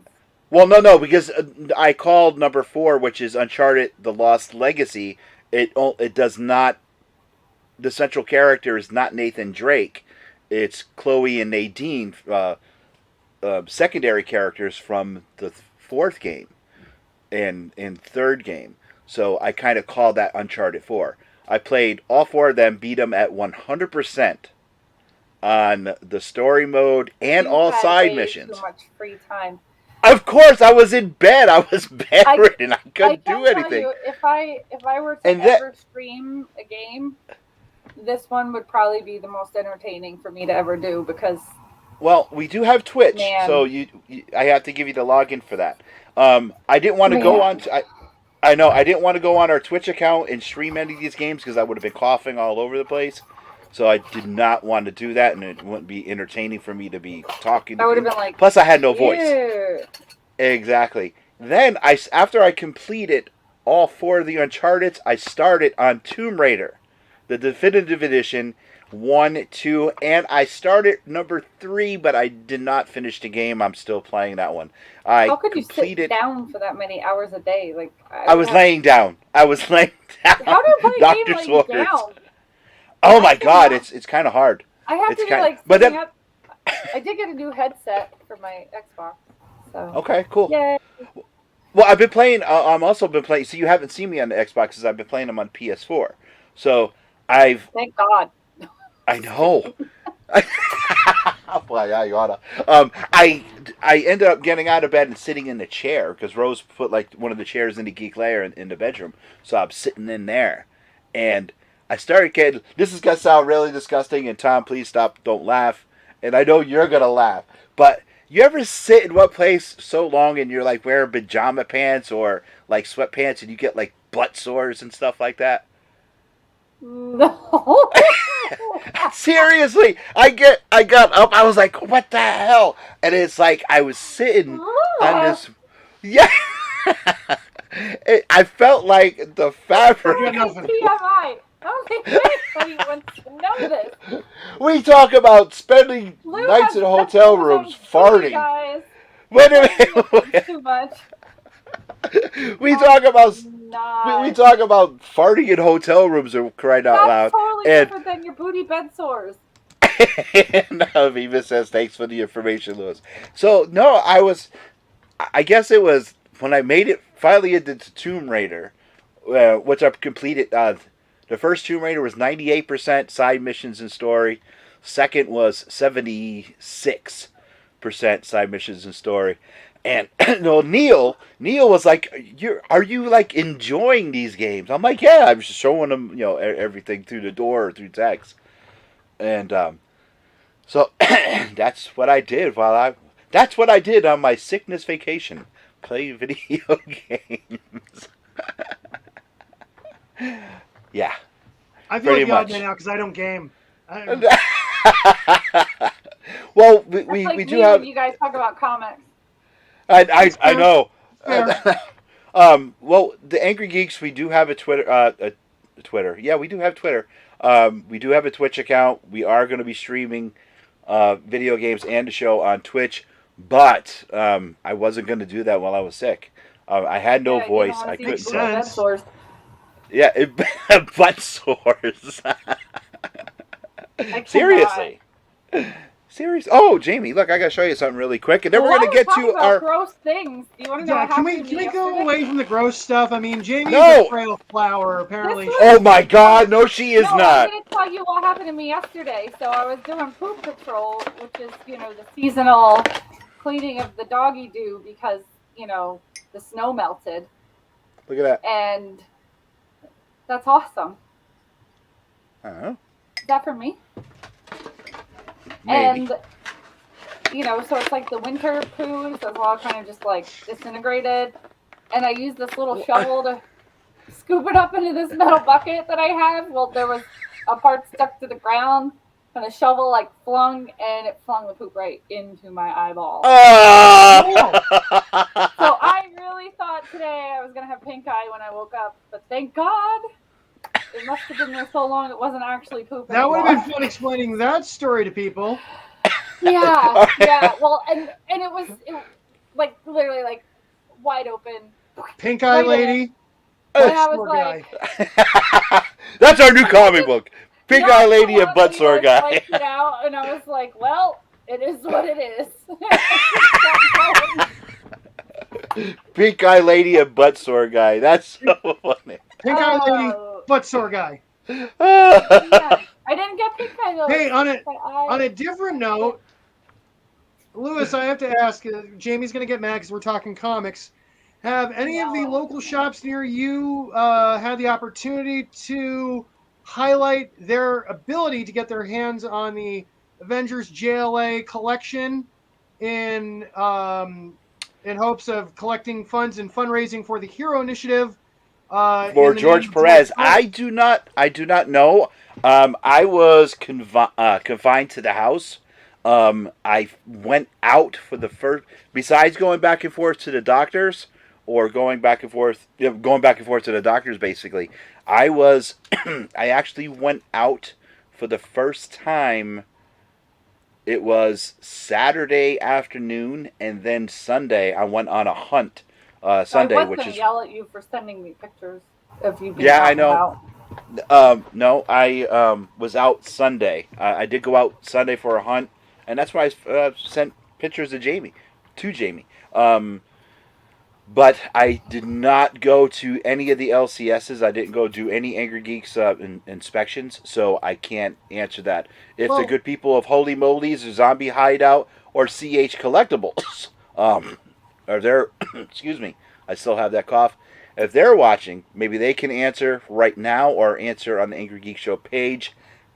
Well, no, because I called number 4, which is Uncharted: The Lost Legacy. It does not. The central character is not Nathan Drake. It's Chloe and Nadine, secondary characters from the 4th game and 3rd game. So I kind of called that Uncharted 4. I played all 4 of them, beat them at 100% on the story mode and all side missions. Too much free time. Of course, I was in bed. I was bedridden. I couldn't do anything. You, if I were to ever stream a game, this one would probably be the most entertaining for me to ever do because. Well, we do have Twitch, so I have to give you the login for that. I didn't want to go on. I know I didn't want to go on our Twitch account and stream any of these games because I would have been coughing all over the place. So I did not want to do that, and it wouldn't be entertaining for me to be talking. I would have been like. Plus, I had no voice. Ew. Exactly. Then after I completed all 4 of the Uncharted, I started on Tomb Raider, the definitive edition, 1, 2, and I started number 3, but I did not finish the game. I'm still playing that one. How could you sit down for that many hours a day? Like I was laying down. How do you play a game laying down? Oh my God, it's kind of hard. I have to be but then up. I did get a new headset for my Xbox. So. Okay, cool. Yay. Well, I've been playing. I'm also been playing. So you haven't seen me on the Xbox because I've been playing them on PS4. So Thank God. I know. Well, yeah, you oughta. I ended up getting out of bed and sitting in the chair because Rose put like one of the chairs in the geek lair in the bedroom. So I'm sitting in there, and I started getting. This is gonna sound really disgusting, and Tom, please stop! Don't laugh. And I know you're gonna laugh, but you ever sit in one place so long and you're like wearing pajama pants or like sweatpants and you get like butt sores and stuff like that? No. Seriously, I got up. I was like, "What the hell?" And it's like I was sitting on this. Yeah, I felt like the fabric. TMI. I don't think anybody wants to know this. We talk about spending nights in hotel rooms farting. Guys. Wait a minute. Too much. We talk about farting in hotel rooms or crying out loud. That's totally different than your booty bed sores. No, Viva says thanks for the information, Lewis. So no, I guess it was when I made it finally into Tomb Raider, which I've completed. The first Tomb Raider was 98% side missions and story. Second was 76% side missions and story. And no, Neil was like, "Are you like enjoying these games?" I'm like, "Yeah, I was just showing him, everything through the door or through text." And so that's what I did that's what I did on my sickness vacation. Play video games. Yeah. I feel like the odd man now because I don't game. Well, we do have. When you guys talk about comics. I know. Well, the Angry Geeks, we do have a Twitter. Twitter. Yeah, we do have Twitter. We do have a Twitch account. We are going to be streaming video games and the show on Twitch, but I wasn't going to do that while I was sick. I had no voice. I couldn't. Yeah, butt sores. Seriously. Oh, Jamie, look, I gotta show you something really quick, and then we're gonna get to our gross things. Do you want to know? Yeah, can we go away from the gross stuff? I mean, Jamie's a frail flower, apparently. Oh my God, no, she is not. I'm gonna tell you what happened to me yesterday. So I was doing poop patrol, which is the seasonal cleaning of the doggy doo because the snow melted. Look at that. And that's awesome. Uh-huh. Is that for me? Maybe. And, so it's like the winter poos are all kind of just like disintegrated. And I use this little shovel to scoop it up into this metal bucket that I have. Well, there was a part stuck to the ground, and the shovel flung the poop right into my eyeball. Oh! So I really thought today I was going to have pink eye when I woke up, but thank God it must have been there so long it wasn't actually poop That would have been fun explaining that story to people. Yeah. Well, and it was literally wide open. Pink eye lady. And I was like, that's our new comic book. Pink eye lady and butt sore guy. It out, and I was like, well, it is what it is. Pink eye lady and butt sore guy. That's so funny. Pink eye lady, butt sore guy. Yeah, I didn't get pink eye though. Hey, on a different note, Lewis, I have to ask. Jamie's gonna get mad because we're talking comics. Have any of the local shops near you had the opportunity to highlight their ability to get their hands on the Avengers JLA collection in hopes of collecting funds and fundraising for the Hero Initiative? For George Perez, I do not know. I was confined to the house. I went out for the first. Besides going back and forth to the doctors, or going back and forth to the doctors, basically, I actually went out for the first time. It was Saturday afternoon, and then Sunday I went on a hunt. Sunday, I was going to yell at you for sending me pictures of you being I know. No, I was out Sunday. I did go out Sunday for a hunt, and that's why I sent pictures of Jamie. But I did not go to any of the LCSs. I didn't go do any Angry Geeks inspections, so I can't answer that. If the good people of Holy Moly's or Zombie Hideout or CH Collectibles are there, excuse me, I still have that cough. If they're watching, maybe they can answer right now or answer on the Angry Geek Show page.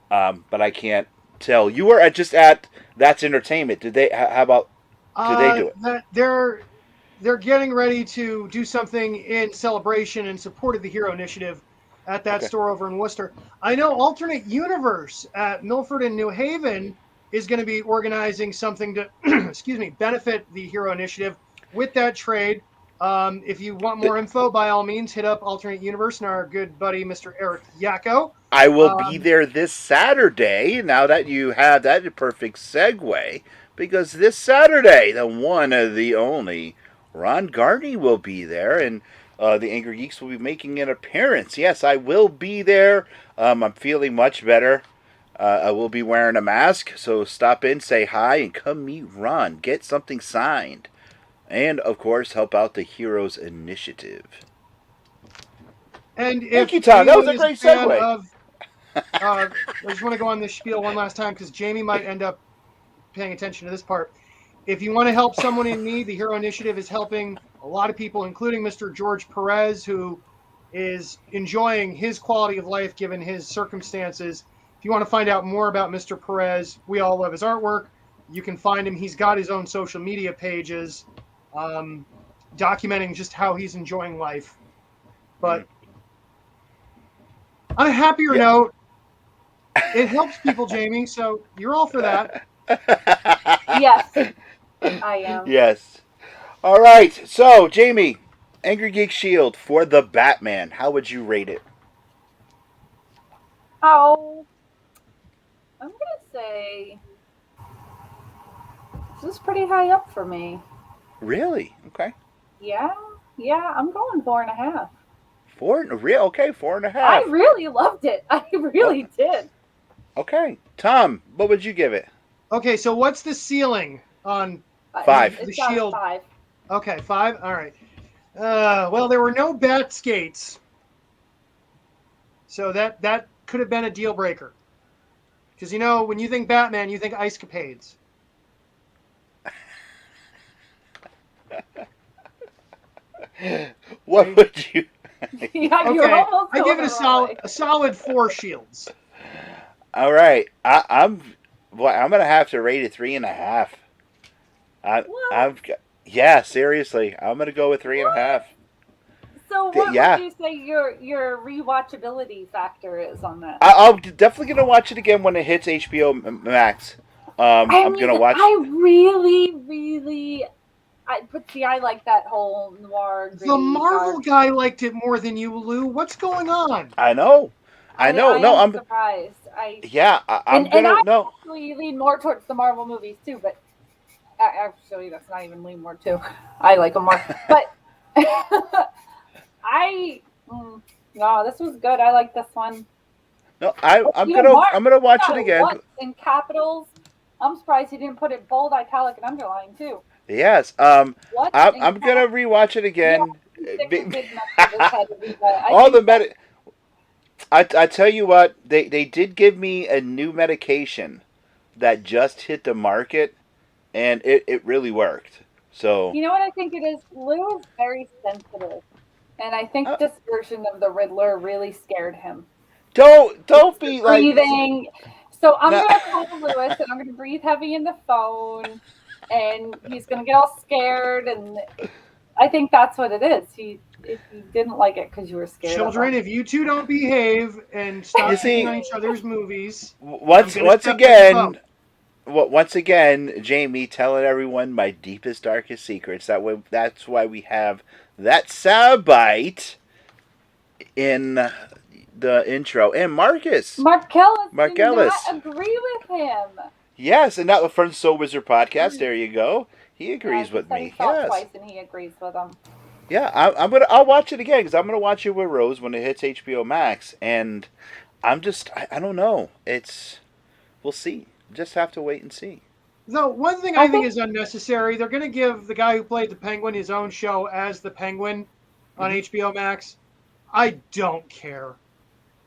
But I can't tell. You were just at That's Entertainment. Did they? How about? Did they do it? They're getting ready to do something in celebration and support of the Hero Initiative at that store over in Worcester. I know Alternate Universe at Milford and New Haven is going to be organizing something to, benefit the Hero Initiative with that trade. If you want more info, by all means, hit up Alternate Universe and our good buddy, Mr. Eric Yacko. I will be there this Saturday. Now that you have that, a perfect segue, because this Saturday, the one and the only Ron Garney will be there, and the Angry Geeks will be making an appearance. Yes, I will be there. I'm feeling much better. I will be wearing a mask, so stop in, say hi, and come meet Ron. Get something signed. And, of course, help out the Heroes Initiative. And thank you, Tom. That was a great segue. I just want to go on this spiel one last time, because Jamie might end up paying attention to this part. If you want to help someone in need, the Hero Initiative is helping a lot of people, including Mr. George Perez, who is enjoying his quality of life given his circumstances. If you want to find out more about Mr. Perez, we all love his artwork. You can find him. He's got his own social media pages documenting just how he's enjoying life. But on a happier note, it helps people, Jamie, so you're all for that. Yes. I am. Yes. All right. So, Jamie, Angry Geek Shield for the Batman. How would you rate it? Oh, I'm going to say this is pretty high up for me. Really? Okay. Yeah, I'm going 4.5. 4.5. I really loved it. I really did. Okay. Tom, what would you give it? Okay, so what's the ceiling on 5? The Shield? 5. Okay, 5? All right. Well, there were no bat skates. So that could have been a deal breaker. Because, when you think Batman, you think ice capades. What would you? Yeah, you're almost I give it a solid 4 shields. All right, I'm gonna have to rate it 3.5. Yeah, seriously, I'm gonna go with 3.5. So what would you say your rewatchability factor is on that? I'm definitely gonna watch it again when it hits HBO Max. I'm gonna watch. I really. I like that whole noir. The Marvel guy liked it more than you, Lou. What's going on? I know. No, I'm surprised. I actually lean more towards the Marvel movies too, but actually that's not even lean more too. I like them more, but no, this was good. I like this one. No, I'm gonna watch it again. What, in capitals? I'm surprised he didn't put it bold, italic, and underline too. Yes. I'm gonna rewatch it again. All the I tell you what, they did give me a new medication that just hit the market, and it really worked. So you know what I think it is? Lou is very sensitive, and I think this version of the Riddler really scared him. Don't be like breathing. So I'm gonna call Lewis, and I'm gonna breathe heavy in the phone. And he's going to get all scared, and I think that's what it is. If you didn't like it because you were scared. Children, if you two don't behave and stop seeing each other's movies, once again, Jamie telling everyone my deepest, darkest secrets. That's why we have that soundbite in the intro. And Marcellus did not agree with him. Yes, and that from Soul Wizard Podcast. There you go. He agrees with me. Yes, twice, and he agrees with him. Yeah, I'll watch it again because I'm gonna watch it with Rose when it hits HBO Max, and I don't know. We'll see. Just have to wait and see. No, one thing I think is unnecessary. They're gonna give the guy who played the Penguin his own show as the Penguin on HBO Max. I don't care.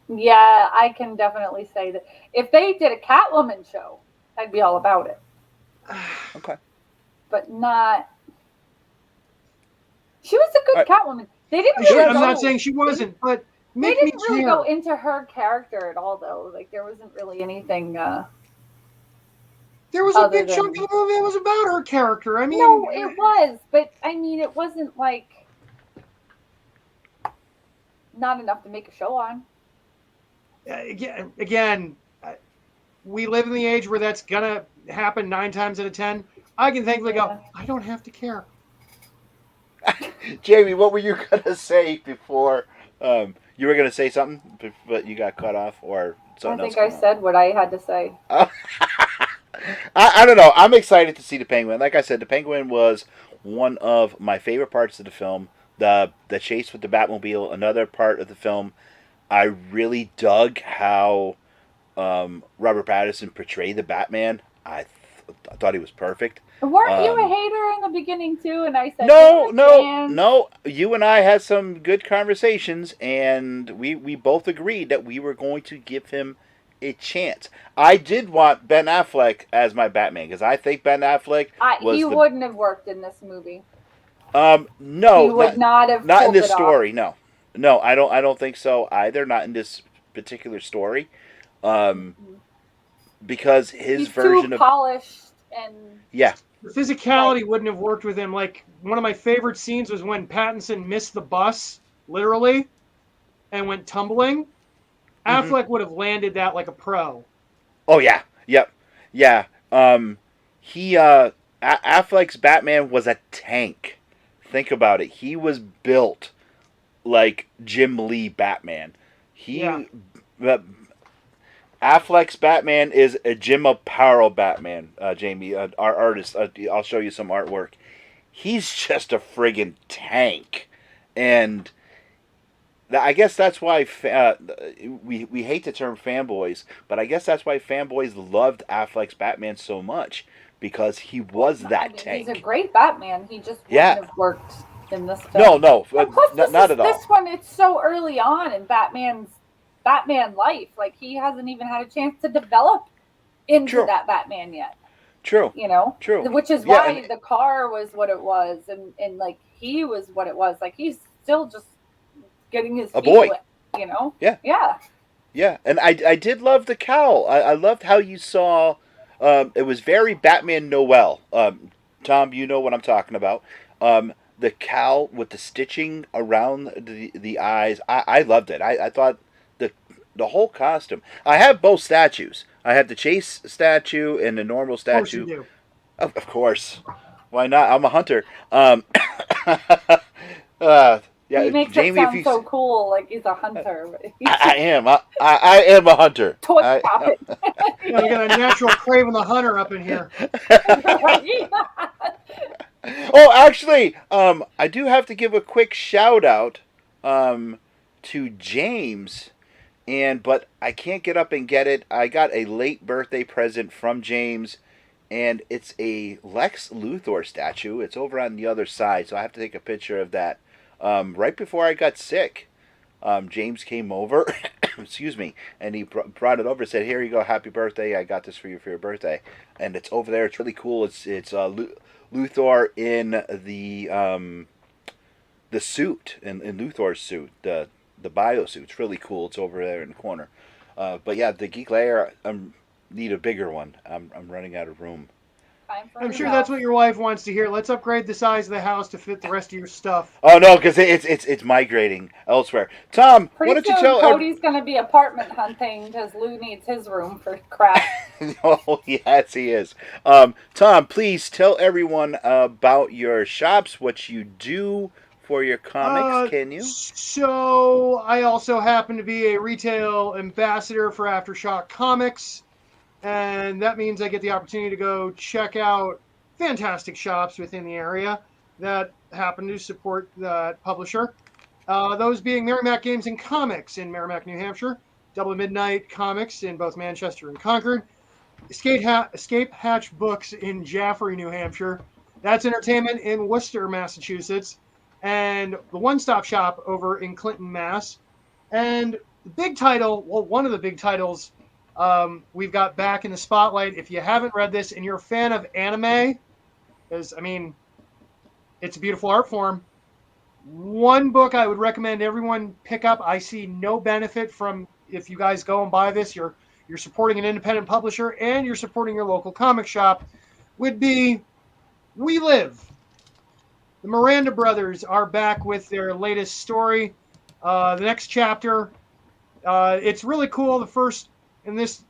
Yeah, I can definitely say that if they did a Catwoman show, I'd be all about it. Okay. But not. She was a good Catwoman. They didn't. Really I'm not saying she wasn't, but they didn't really go into her character at all, though. Like there wasn't really anything. There was a big chunk of the movie that was about her character. I mean, no, it was, but I mean, it wasn't like not enough to make a show on. Again. We live in the age where that's gonna happen 9 times out of 10. I can thankfully go, I don't have to care. Jamie, what were you gonna say before? You were gonna say something, but you got cut off, or something else? I think I said what I had to say. I don't know. I'm excited to see the Penguin. Like I said, the Penguin was one of my favorite parts of the film. The chase with the Batmobile, another part of the film. I really dug how Robert Pattinson portrayed the Batman. I thought he was perfect. Weren't you a hater in the beginning too? And I said no. You and I had some good conversations, and we both agreed that we were going to give him a chance. I did want Ben Affleck as my Batman because I think Ben Affleck wouldn't have worked in this movie. No, he would not have. Not in this story. No, I don't think so either. Not in this particular story. Because his version of polished and the physicality wouldn't have worked with him. Like one of my favorite scenes was when Pattinson missed the bus, literally, and went tumbling. Affleck would have landed that like a pro. Oh yeah, yep, yeah. Affleck's Batman was a tank. Think about it. He was built like Jim Lee Batman. Affleck's Batman is a Jim Aparo Batman, Jamie, our artist. I'll show you some artwork. He's just a friggin' tank. And I guess that's why we hate the term fanboys, but I guess that's why fanboys loved Affleck's Batman so much, because he was tank. He's a great Batman. He just wouldn't have worked in this film. No, not at all. This one, it's so early on in Batman life. Like, he hasn't even had a chance to develop into that Batman yet. True. You know? True. Which is why the car was what it was. And like, he was what it was. Like, he's still just getting his a boy, wet, you know? Yeah. Yeah. Yeah, and I did love the cowl. I loved how you saw, it was very Batman Noel. Tom, you know what I'm talking about. The cowl with the stitching around the eyes, I loved it. I thought the whole costume. I have both statues. I have the Chase statue and the normal statue. Of course you do. Of course. Why not? I'm a hunter. Yeah, he makes Jamie, it sound so cool, like he's a hunter. I am. I am a hunter. Toy poppet. Yeah, we got a natural Craven the Hunter up in here. Oh, actually, I do have to give a quick shout out to James, but I can't get up and get it. I got a late birthday present from James, and it's a Lex Luthor statue. It's over on the other side, so I have to take a picture of that. Right before I got sick, James came over, excuse me, and he brought it over and said, "Here you go, happy birthday, I got this for you for your birthday." And it's over there, it's really cool. It's Luthor in the suit, in Luthor's suit, the bio suit. It's really cool. It's over there in the corner. But yeah, the Geek Lair, need a bigger one. I'm running out of room. I'm sure that's what your wife wants to hear. Let's upgrade the size of the house to fit the rest of your stuff. Oh no, because it's migrating elsewhere. Tom, why don't you tell? Cody's going to be apartment hunting because Lou needs his room for crap. Oh yes, he is. Tom, please tell everyone about your shops, what you do for your comics. Can you? So I also happen to be a retail ambassador for Aftershock Comics. And that means I get the opportunity to go check out fantastic shops within the area that happen to support that publisher. Those being Merrimack Games and Comics in Merrimack, New Hampshire, Double Midnight Comics in both Manchester and Concord, Escape Hatch Books in Jaffrey, New Hampshire, That's Entertainment in Worcester, Massachusetts, and the One Stop Shop over in Clinton, Mass. And the big title, well, one of the big titles we've got back in the spotlight. If you haven't read this and you're a fan of anime, because, I mean, it's a beautiful art form. One book I would recommend everyone pick up. I see no benefit from, if you guys go and buy this, you're supporting an independent publisher and you're supporting your local comic shop, would be We Live. The Miranda brothers are back with their latest story. The next chapter, it's really cool. The first in this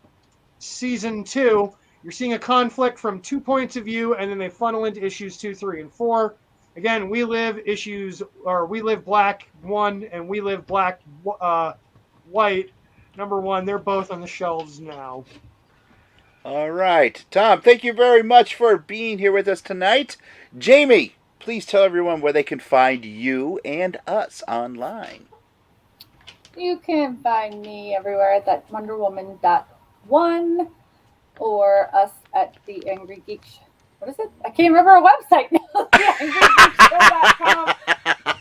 season 2, you're seeing a conflict from 2 points of view, and then they funnel into issues 2, 3, and 4. Again, We Live We Live Black 1 and We Live Black White number 1. They're both on the shelves now. All right. Tom, thank you very much for being here with us tonight. Jamie, please tell everyone where they can find you and us online. You can find me everywhere at that WonderWoman.1 or us at the Angrygeeks Show. What is it? I can't remember our website now. Angrygeekshow.com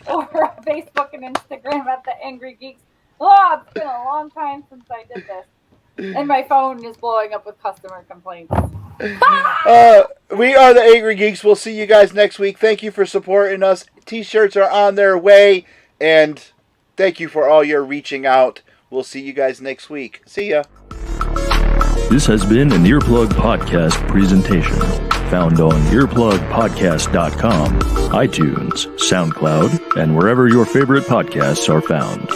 or Facebook and Instagram at the Angry Geeks. Oh, it's been a long time since I did this. And my phone is blowing up with customer complaints. We are the Angry Geeks. We'll see you guys next week. Thank you for supporting us. T-shirts are on their way. And thank you for all your reaching out. We'll see you guys next week. See ya. This has been an Earplug Podcast presentation. Found on earplugpodcast.com, iTunes, SoundCloud, and wherever your favorite podcasts are found.